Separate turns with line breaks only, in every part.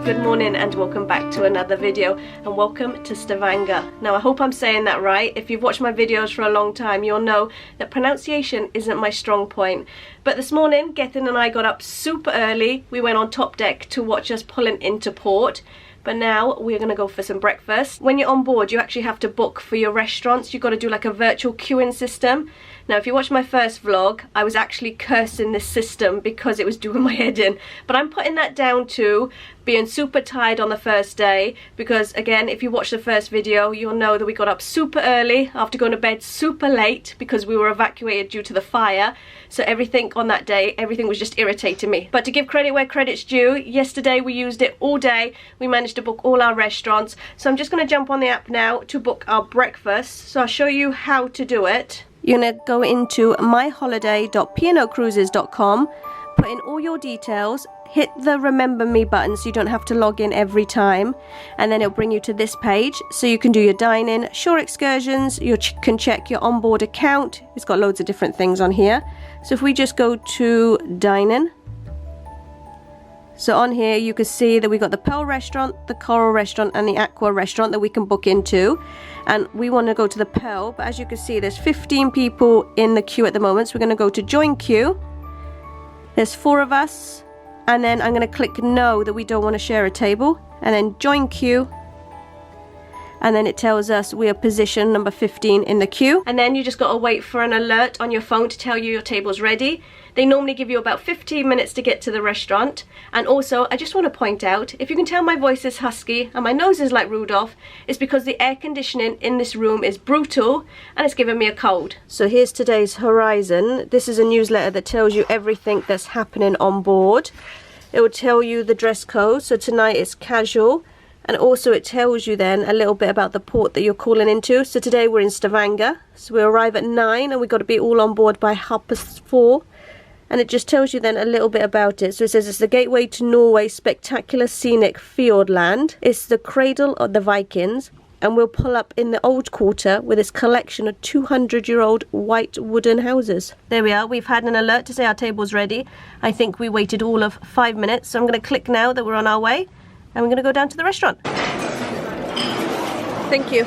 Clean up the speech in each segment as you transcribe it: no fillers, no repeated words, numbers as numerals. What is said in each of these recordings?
good morning and welcome back to another video, and welcome to Stavanger. Now I hope I'm saying that right. If you've watched my videos for a long time, you'll know that pronunciation isn't my strong point. But this morning, Gethin and I got up super early. We went on top deck to watch us pulling into port. But now we're gonna go for some breakfast. When you're on board, you actually have to book for your restaurants. You've got to do like a virtual queuing system. Now, if you watch my first vlog, I was actually cursing this system because it was doing my head in. But I'm putting that down to being super tired on the first day. Because again, if you watch the first video, you'll know that we got up super early after going to bed super late because we were evacuated due to the fire. So everything on that day, everything was just irritating me. But to give credit where credit's due, yesterday we used it all day. We managed to book all our restaurants. So I'm just gonna jump on the app now to book our breakfast. So I'll show you how to do it. You're gonna go into myholiday.pnocruises.com, put in all your details, hit the remember me button so you don't have to log in every time, and then it'll bring you to this page so you can do your dine-in, shore excursions, you can check your onboard account. It's got loads of different things on here. So if we just go to dine-in, so on here you can see that we got the Pearl restaurant, the Coral restaurant and the Aqua restaurant that we can book into, and we want to go to the Pearl, but as you can see there's 15 people in the queue at the moment, so we're going to go to join queue. There's 4 of us, and then I'm going to click no that we don't want to share a table, and then join queue, and then it tells us we are position number 15 in the queue, and then you just got to wait for an alert on your phone to tell you your table's ready. They normally give you about 15 minutes to get to the restaurant. And also, I just want to point out, if you can tell my voice is husky and my nose is like Rudolph, it's because the air conditioning in this room is brutal and it's giving me a cold. So here's today's horizon. This is a newsletter that tells you everything that's happening on board. It will tell you the dress code. So tonight it's casual. And also it tells you then a little bit about the port that you're calling into. So today we're in Stavanger. So we arrive at 9 and we've got to be all on board by 4:30. And it just tells you then a little bit about it. So it says it's the gateway to Norway's spectacular scenic fjordland. It's the cradle of the Vikings. And we'll pull up in the old quarter with this collection of 200-year-old white wooden houses. There we are. We've had an alert to say our table's ready. I think we waited all of 5 minutes. So I'm going to click now that we're on our way. And we're going to go down to the restaurant. Thank you.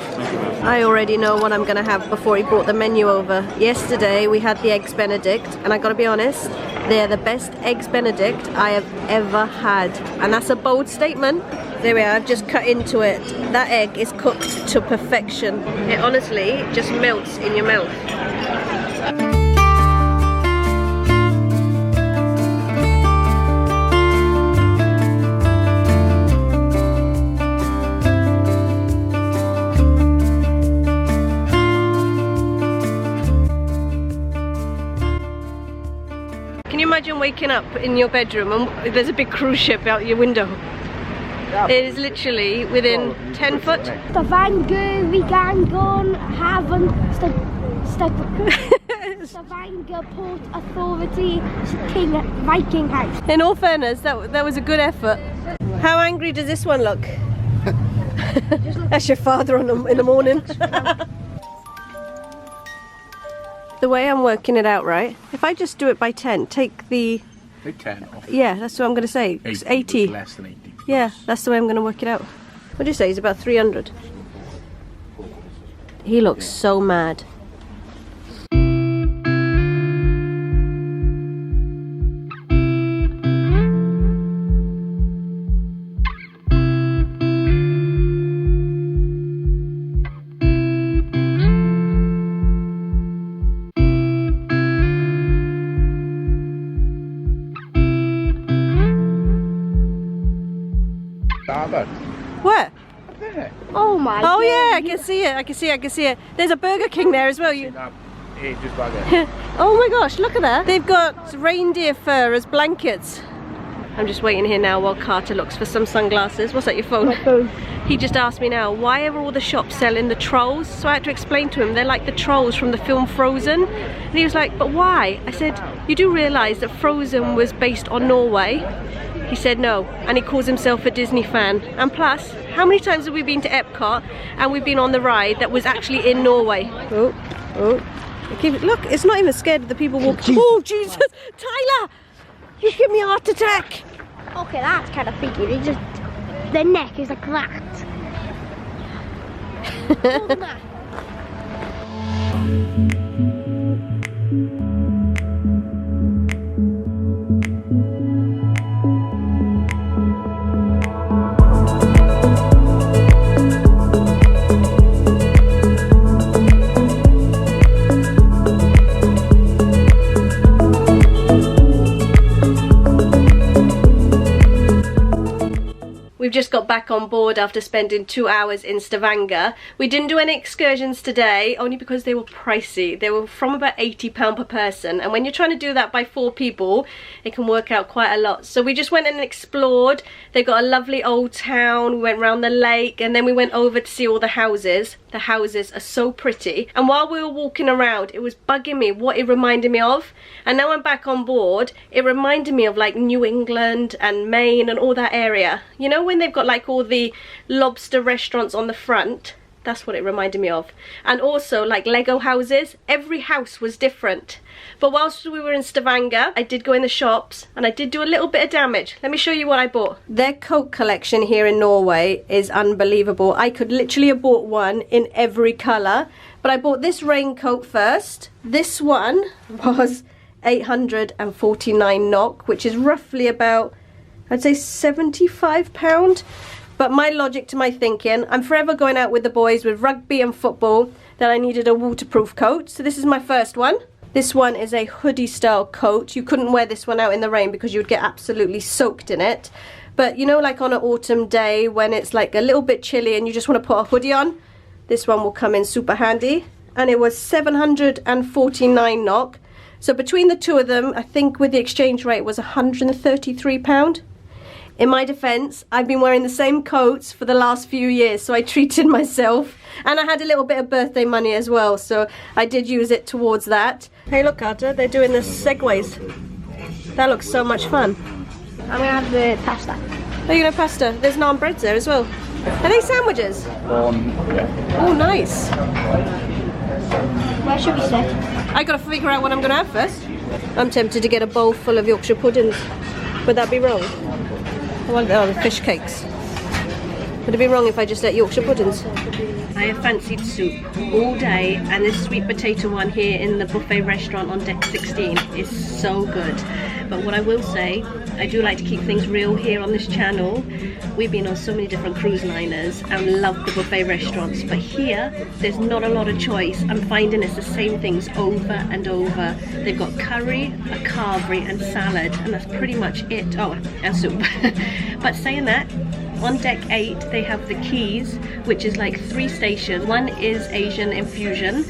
I already know what I'm going to have before he brought the menu over. Yesterday we had the Eggs Benedict, and I got to be honest, they're the best Eggs Benedict I have ever had. And that's a bold statement. There we are, I've just cut into it. That egg is cooked to perfection. It honestly just melts in your mouth. Imagine waking up in your bedroom and there's a big cruise ship out your window. It is literally within 10 foot.
Stavanger, we can go and have Stavanger Port Authority King Viking House.
In all fairness, that was a good effort. How angry does this one look? That's your father in the morning. The way I'm working it out, right? If I just do it by 10, take 10 off. Yeah, that's what I'm going to say. 80.
Less than 80.
Yeah, that's the way I'm going to work it out. What do you say? He's about 300. He looks so mad. Where?
There.
Oh my
Oh
God.
yeah, I can see it. I can see it. There's a Burger King there as well. Oh my gosh, look at that. They've got reindeer fur as blankets. I'm just waiting here now while Carter looks for some sunglasses. What's that, your phone?
My phone.
He just asked me now, why are all the shops selling the trolls? So I had to explain to him, they're like the trolls from the film Frozen. And he was like, but why? I said, you do realise that Frozen was based on Norway? He said no, and he calls himself a Disney fan. And plus, how many times have we been to Epcot and we've been on the ride that was actually in Norway? Oh, look, it's not even scared of the people walking. Oh, Jesus! Tyler! You give me a heart attack!
Okay, that's kind of freaky. They just Their neck is like that. Hold on that.
We've just got back on board after spending 2 hours in Stavanger. We didn't do any excursions today, only because they were pricey. They were from about £80 per person, and when you're trying to do that by 4 people, it can work out quite a lot. So we just went and explored. They've got a lovely old town. We went around the lake, and then we went over to see all the houses. The houses are so pretty. And while we were walking around, it was bugging me what it reminded me of. And now I'm back on board, it reminded me of like New England and Maine and all that area. You know, when they've got like all the lobster restaurants on the front, that's what it reminded me of. And also like Lego houses, every house was different. But whilst we were in Stavanger, I did go in the shops and I did do a little bit of damage. Let me show you what I bought. Their coat collection here in Norway is unbelievable. I could literally have bought one in every colour, but I bought this raincoat first. This one was 849 NOK, which is roughly about, I'd say £75. But my logic to my thinking, I'm forever going out with the boys with rugby and football, that I needed a waterproof coat. So this is my first one. This one is a hoodie style coat. You couldn't wear this one out in the rain because you would get absolutely soaked in it. But you know, like on an autumn day when it's like a little bit chilly and you just want to put a hoodie on, this one will come in super handy. And it was 749 NOK. So between the two of them, I think with the exchange rate was £133. In my defence, I've been wearing the same coats for the last few years, so I treated myself. And I had a little bit of birthday money as well, so I did use it towards that. Hey look, Carter, they're doing the segways. That looks so much fun.
I'm gonna have the pasta.
Oh, you're gonna have pasta? There's naan breads there as well. Are they sandwiches?
Yeah.
Oh, nice.
Where should we sit?
I gotta figure out what I'm gonna have first. I'm tempted to get a bowl full of Yorkshire puddings. Would that be wrong? Oh, the fish cakes. Would it be wrong if I just ate Yorkshire puddings? I have fancied soup all day, and this sweet potato one here in the buffet restaurant on deck 16 is so good. But what I will say, I do like to keep things real here on this channel. We've been on so many different cruise liners and love the buffet restaurants, but here there's not a lot of choice. I'm finding it's the same things over and over. They've got curry, a carvery and salad, and that's pretty much it. Oh, and soup. But saying that, on deck 8 they have the Keys, which is like 3 stations. One is Asian infusion,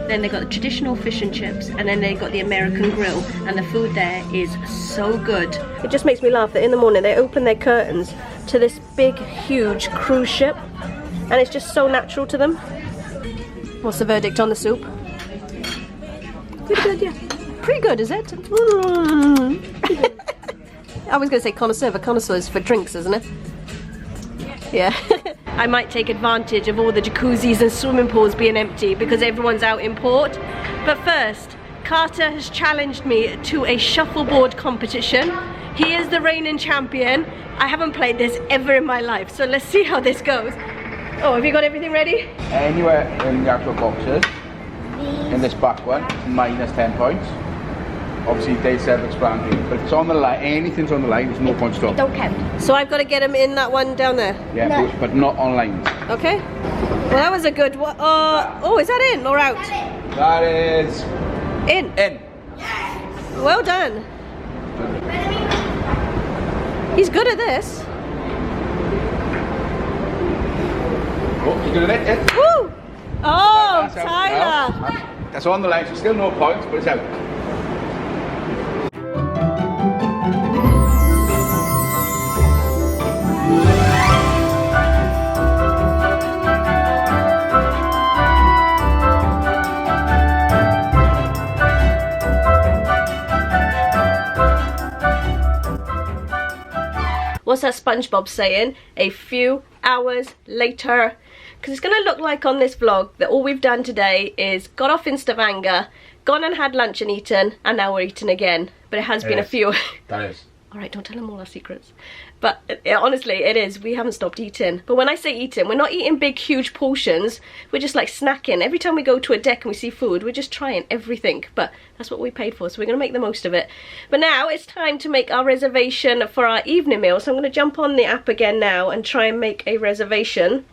then they got the traditional fish and chips, and then they got the American grill, and the food there is so good. It just makes me laugh that in the morning they open their curtains to this big huge cruise ship, and it's just so natural to them. What's the verdict on the soup? Pretty good, yeah. Pretty good, is it? I was going to say connoisseur, but connoisseur is for drinks, isn't it? Yeah. I might take advantage of all the jacuzzis and swimming pools being empty because everyone's out in port. But first, Carter has challenged me to a shuffleboard competition. He is the reigning champion. I haven't played this ever in my life, so let's see how this goes. Oh, have you got everything ready?
Anywhere in the actual boxes, in this back one, minus 10 points. Obviously, they self-explanatory, but if it's on the line, anything's on the line, there's no points to.
Don't count.
So I've got to get him in that one down there?
Yeah,
No.
but not on lines.
Okay. Well, that was a good one. Oh, is that in or out?
That is...
In.
in.
Well done. He's good at this.
Oh, he's doing it.
Woo! Oh,
That's out.
Tyler.
That's on the line, so still no points, but it's out.
What's that SpongeBob saying? A few hours later. Because it's going to look like on this vlog that all we've done today is got off in Stavanger, gone and had lunch and eaten, and now we're eating again. But it has been a few.
That is.
Alright, don't tell them all our secrets. But honestly, it is. We haven't stopped eating. But when I say eating, we're not eating big, huge portions. We're just like snacking. Every time we go to a deck and we see food, we're just trying everything. But that's what we paid for, so we're going to make the most of it. But now it's time to make our reservation for our evening meal. So I'm going to jump on the app again now and try and make a reservation.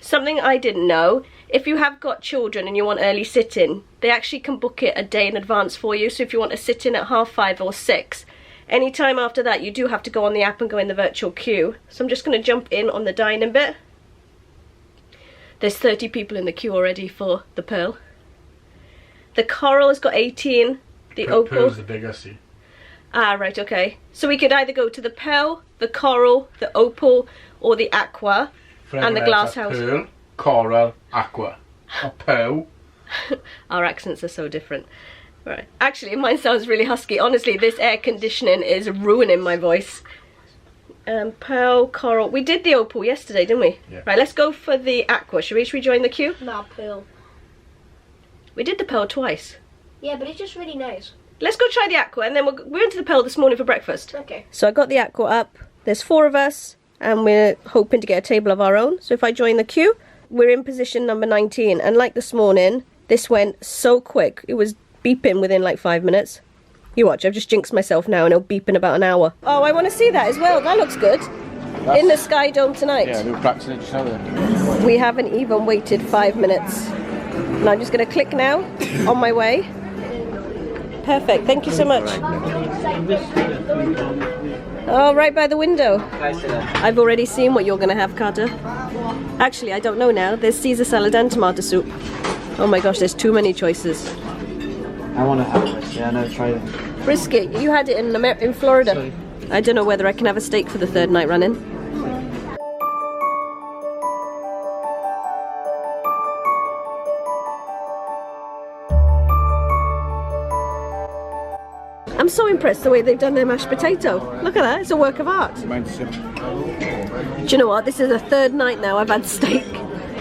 Something I didn't know, if you have got children and you want early sit-in, they actually can book it a day in advance for you. So if you want to sit in at 5:30 or 6, any time after that, you do have to go on the app and go in the virtual queue. So I'm just going to jump in on the dining bit. There's 30 people in the queue already for the Pearl. The Coral has got 18. The Opal.
Pearl's the biggest, see.
Ah, right, okay. So we could either go to the Pearl, the Coral, the Opal, or the Aqua, and the Glass House.
Pearl, Coral, Aqua. Or Pearl.
Our accents are so different. Right. Actually, mine sounds really husky. Honestly, this air conditioning is ruining my voice. Pearl, Coral. We did the Opal yesterday, didn't we?
Yeah.
Right, let's go for the Aqua. Should we rejoin the queue?
Nah, Pearl.
We did the Pearl twice.
Yeah, but it's just really nice.
Let's go try the Aqua, and then we went to the Pearl this morning for breakfast.
Okay.
So I got the Aqua up. There's 4 of us, and we're hoping to get a table of our own. So if I join the queue, we're in position number 19. And like this morning, this went so quick. It was beeping within like 5 minutes. You watch, I've just jinxed myself now and it'll beep in about an hour. Oh, I want to see that as well. That looks good. In the Sky Dome tonight.
Yeah, they were practicing it just now then.
We haven't even waited 5 minutes. And I'm just going to click now on my way. Perfect, thank you so much. Oh, right by the window. I've already seen what you're going to have, Carter. Actually, I don't know now. There's Caesar salad and tomato soup. Oh my gosh, there's too many choices.
I want to have this, yeah, no, try it.
Brisket, you had it in Florida.
Sorry.
I don't know whether I can have a steak for the 3rd night running. I'm so impressed the way they've done their mashed potato. Look at that, it's a work of art.
Mine's simple.
Do you know what, this is the 3rd night now I've had steak.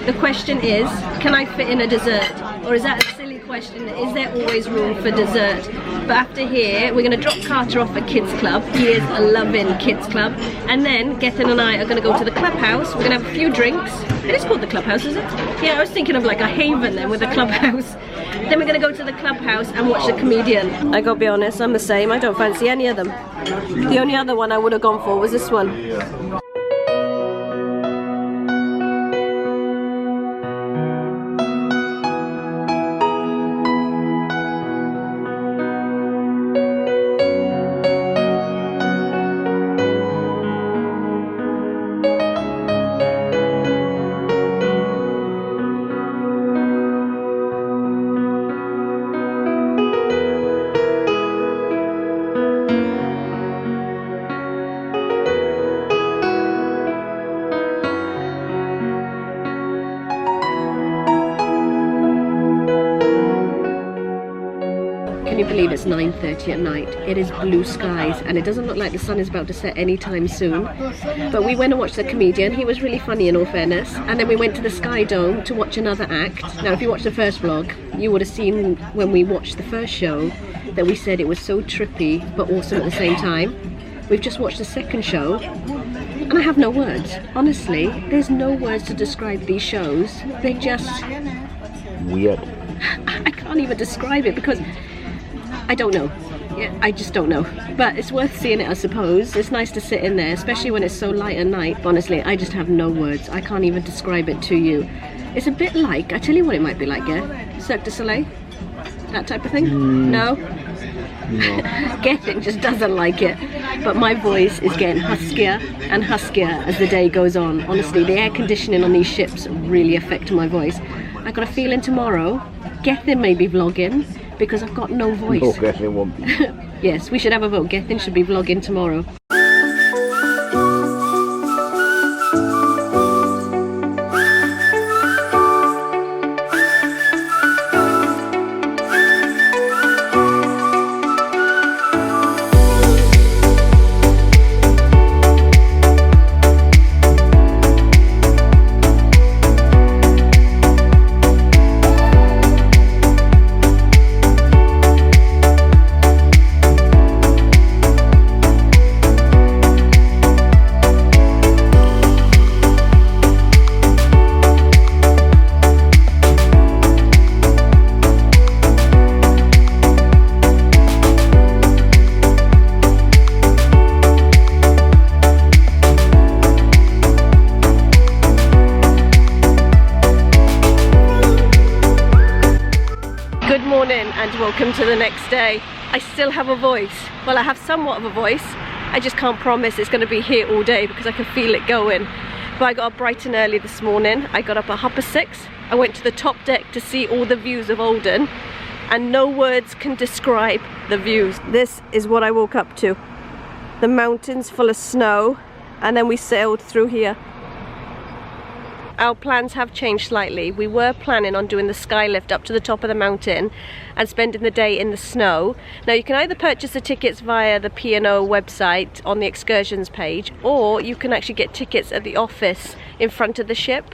The question is, can I fit in a dessert? Or is that a silly question? Is there always room for dessert? But after here, we're going to drop Carter off at Kids Club. He is loving Kids Club. And then Gethin and I are going to go to the clubhouse. We're going to have a few drinks. It is called the clubhouse, is it? Yeah, I was thinking of like a haven then with a clubhouse. Then we're going to go to the clubhouse and watch the comedian. I gotta be honest, I'm the same. I don't fancy any of them. The only other one I would have gone for was this one. Can you believe it's 9:30 at night? It is blue skies and it doesn't look like the sun is about to set anytime soon. But we went and watched the comedian. He was really funny in all fairness. And then we went to the Sky Dome to watch another act. Now if you watched the first vlog, you would have seen when we watched the first show that we said it was so trippy but awesome at the same time. We've just watched the second show and I have no words. Honestly, there's no words to describe these shows. They're just
weird.
I can't even describe it because I don't know. Yeah, I just don't know. But it's worth seeing it, I suppose. It's nice to sit in there, especially when it's so light at night. But honestly, I just have no words. I can't even describe it to you. It's a bit like, I tell you what it might be like, yeah? Cirque du Soleil? That type of thing? No? No. Gethin just doesn't like it. But my voice is getting huskier and huskier as the day goes on. Honestly, the air conditioning on these ships really affect my voice. I've got a feeling tomorrow, Gethin may be vlogging, because I've got no voice.
No, Gethin won't be.
Yes, we should have a vote. Gethin should be vlogging tomorrow. and welcome to the next day. I still have a voice. Well, I have somewhat of a voice. I just can't promise it's going to be here all day because I can feel it going. But I got up bright and early this morning. I got up at 6:30. I went to the top deck to see all the views of Olden, and no words can describe the views. This is what I woke up to. The mountains full of snow, and then we sailed through here. Our plans have changed slightly. We were planning on doing the sky lift up to the top of the mountain and spending the day in the snow. Now you can either purchase the tickets via the P&O website on the excursions page, or you can actually get tickets at the office in front of the ship.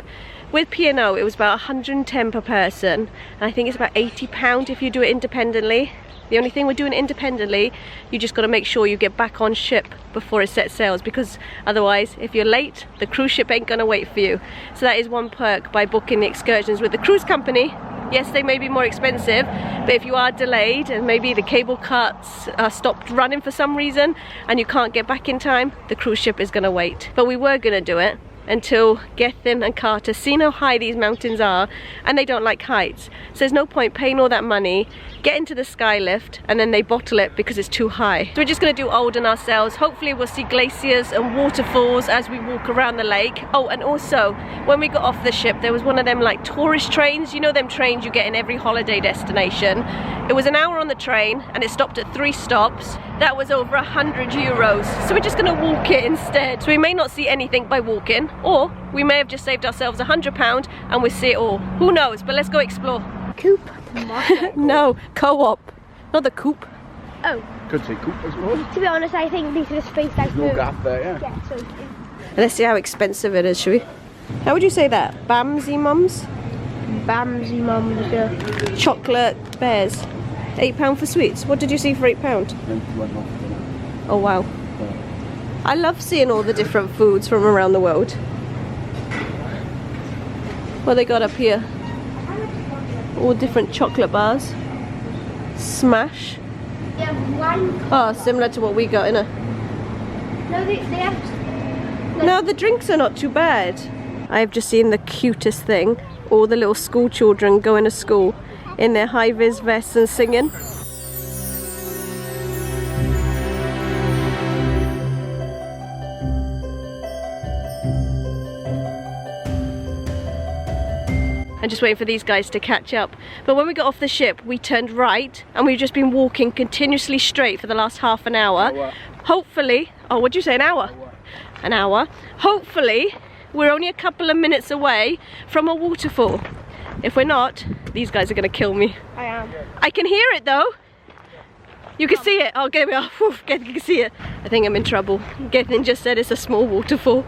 With P&O it was about 110 per person, and I think it's about £80 if you do it independently. The only thing we're doing independently, you just got to make sure you get back on ship before it sets sails, because otherwise if you're late, the cruise ship ain't gonna wait for you. So that is one perk by booking the excursions with the cruise company. Yes, they may be more expensive, but if you are delayed and maybe the cable carts are stopped running for some reason and you can't get back in time, the cruise ship is gonna wait. But we were gonna do it until Gethin and Carter seen how high these mountains are, and they don't like heights. So there's no point paying all that money, get into the sky lift, and then they bottle it because it's too high. So we're just gonna do Olden ourselves. Hopefully we'll see glaciers and waterfalls as we walk around the lake. Oh, and also when we got off the ship there was one of them like tourist trains, you know them trains you get in every holiday destination. It was an hour on the train and it stopped at 3 stops. That was over €100, so we're just gonna walk it instead. So we may not see anything by walking, or we may have just saved ourselves £100 and we'll see it all. Who knows, but let's go explore.
Coop.
No, co-op, not the coop.
Oh.
Could say coop, I suppose.
To be honest, I think these are the space like
No gap there, yeah.
Yeah, so
Let's see how expensive it is, shall we? How would you say that? Bamsy mums?
Bamsy mums, yeah.
Chocolate bears. £8 for sweets. What did you see for £8? Oh wow. I love seeing all the different foods from around the world. What they got up here? All different chocolate bars. Smash.
They have one.
Oh, similar to what we got, innit?
No, they have.
No, the drinks are not too bad. I've just seen the cutest thing. All the little school children going to school in their high-vis vests and singing. I'm just waiting for these guys to catch up. But when we got off the ship, we turned right and we've just been walking continuously straight for the last half an hour. Hopefully, oh, what'd you say, an hour? An hour. Hopefully, we're only a couple of minutes away from a waterfall. If we're not, these guys are gonna kill me.
I am.
I can hear it though. You can see it. Oh, get me off. You can see it. I think I'm in trouble. Gethin just said it's a small waterfall.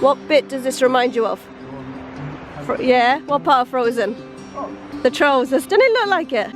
What bit does this remind you of? Yeah? What part of Frozen? The trolls. Doesn't it look like it?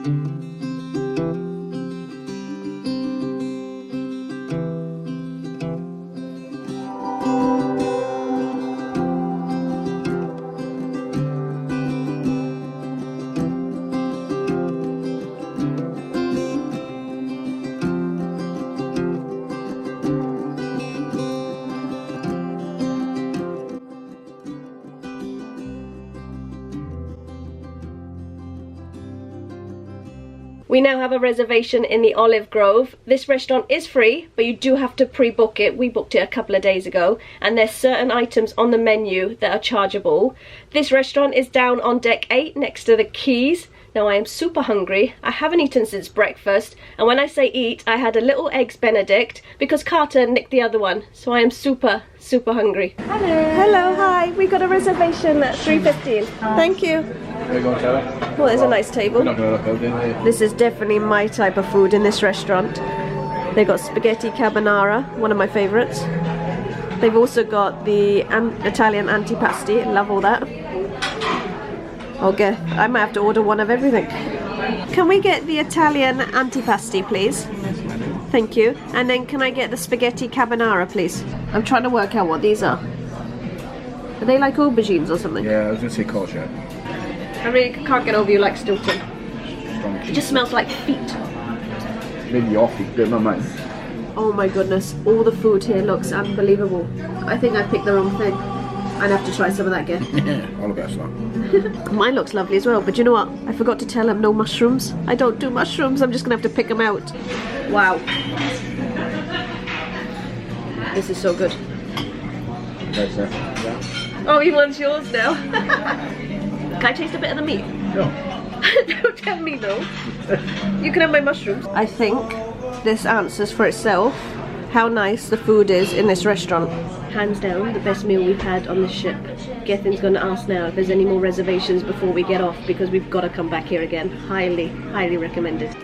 We now have a reservation in the Olive Grove. This restaurant is free, but you do have to pre-book it. We booked it a couple of days ago, and there's certain items on the menu that are chargeable. This restaurant is down on deck 8 next to the quays. Now I am super hungry. I haven't eaten since breakfast, and when I say eat, I had a little eggs Benedict because Carter nicked the other one. So I am super hungry.
Hello.
Hello, hi. We got a reservation at 3:15. Thank you.
There you go, Charlie.
Well, there's a nice table.
We're not going to look out, are they?
This is definitely my type of food in this restaurant. They got spaghetti carbonara, one of my favourites. They've also got the Italian antipasti. Love all that. Okay, I might have to order one of everything. Can we get the Italian antipasti, please? Thank you. And then can I get the spaghetti carbonara, please? I'm trying to work out what these are. Are they like aubergines or something?
Yeah, I was going to say courgette.
I really can't get over you like Stilton. It just smells like feet.
Maybe your feet, but not mine.
Oh my goodness, all the food here looks unbelievable. I think I picked the wrong thing. I'd have to try some of that again.
Yeah, all the best, though.
Mine looks lovely as well, but you know what? I forgot to tell him no mushrooms. I don't do mushrooms, I'm just gonna have to pick them out. Wow. This is so good.
That's it. Yeah.
Oh, he wants yours now. Can I taste a bit of the meat?
No.
Don't tell me no. You can have my mushrooms. I think this answers for itself how nice the food is in this restaurant. Hands down, the best meal we've had on this ship. Gethin's going to ask now if there's any more reservations before we get off, because we've got to come back here again. Highly, highly recommended.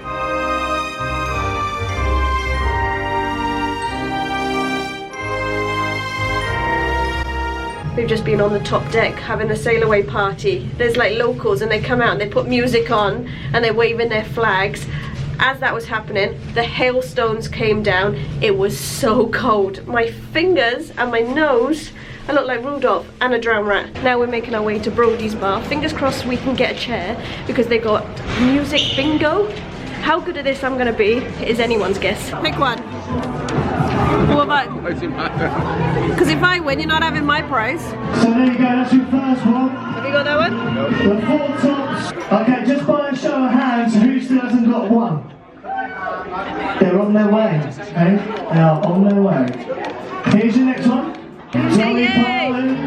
We've just been on the top deck having a sail away party. There's like locals and they come out and they put music on and they're waving their flags. As that was happening, the hailstones came down. It was so cold. My fingers and my nose, I look like Rudolph and a drowned rat. Now we're making our way to Brody's bar. Fingers crossed we can get a chair because they got music bingo. How good at this I'm gonna be is anyone's guess. Pick one. What about?
Why does it matter?
Because if I win, you're not having my prize.
So there you go, that's your first one.
Have you got that one?
No.
The 4 tops. Okay, just by a show of hands, who still hasn't got one? They're on their way, okay? They are on their way. Here's your next one. Zoe Parlin.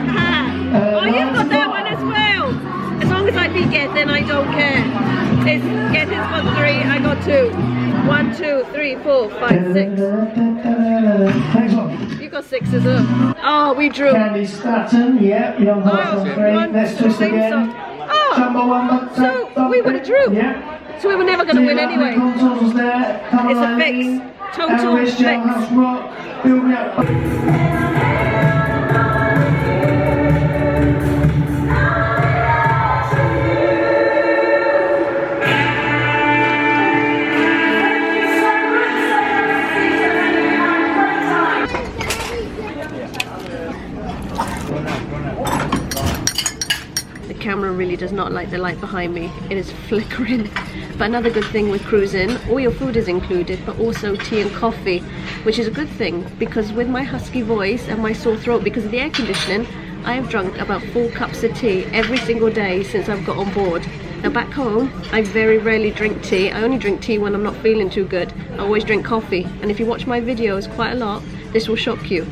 Oh, you've got that one as well. As long as I beat Gethin, I don't care. It's Gethin's got 3, I got 2. 1, 2, 3, 4, 5, 6.
Next one.
You got 6 as well. Oh, we drew.
Candy Statten, yeah, you're on
Oh,
3.
one,
Let's twist again.
Oh,
Jumbo one,
so we would have drew.
Yeah.
So we were never going to win anyway. It's a fix. Total fix.
Rock, build me up.
The camera really does not like the light behind me. It is flickering. But another good thing with cruising, all your food is included, but also tea and coffee, which is a good thing because with my husky voice and my sore throat because of the air conditioning, I have drunk about 4 cups of tea every single day since I've got on board. Now back home, I very rarely drink tea. I only drink tea when I'm not feeling too good. I always drink coffee. And if you watch my videos quite a lot, this will shock you.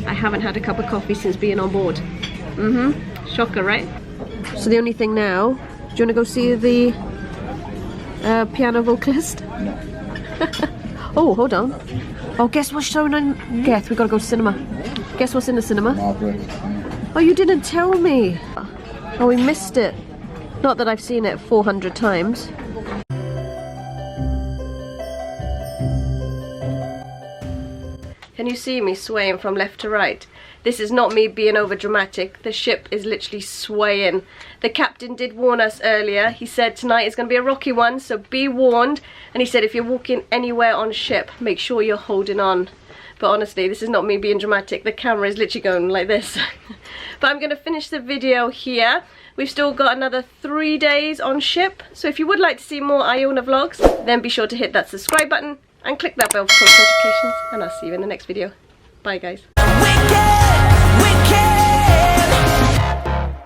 I haven't had a cup of coffee since being on board. Shocker, right? So the only thing now, do you want to go see the piano vocalist? No. Oh, hold on. Oh, guess what's showing on Geth? We gotta go to cinema. Guess what's in the cinema?
Margaret.
Oh, you didn't tell me. Oh, we missed it. Not that I've seen it 400 times. Can you see me swaying from left to right? This is not me being over dramatic. The ship is literally swaying. The captain did warn us earlier. He said tonight is going to be a rocky one, so be warned. And he said if you're walking anywhere on ship, make sure you're holding on. But honestly, this is not me being dramatic. The camera is literally going like this. But I'm going to finish the video here. We've still got another 3 days on ship. So if you would like to see more Iona vlogs, then be sure to hit that subscribe button and click that bell for post notifications. And I'll see you in the next video. Bye guys.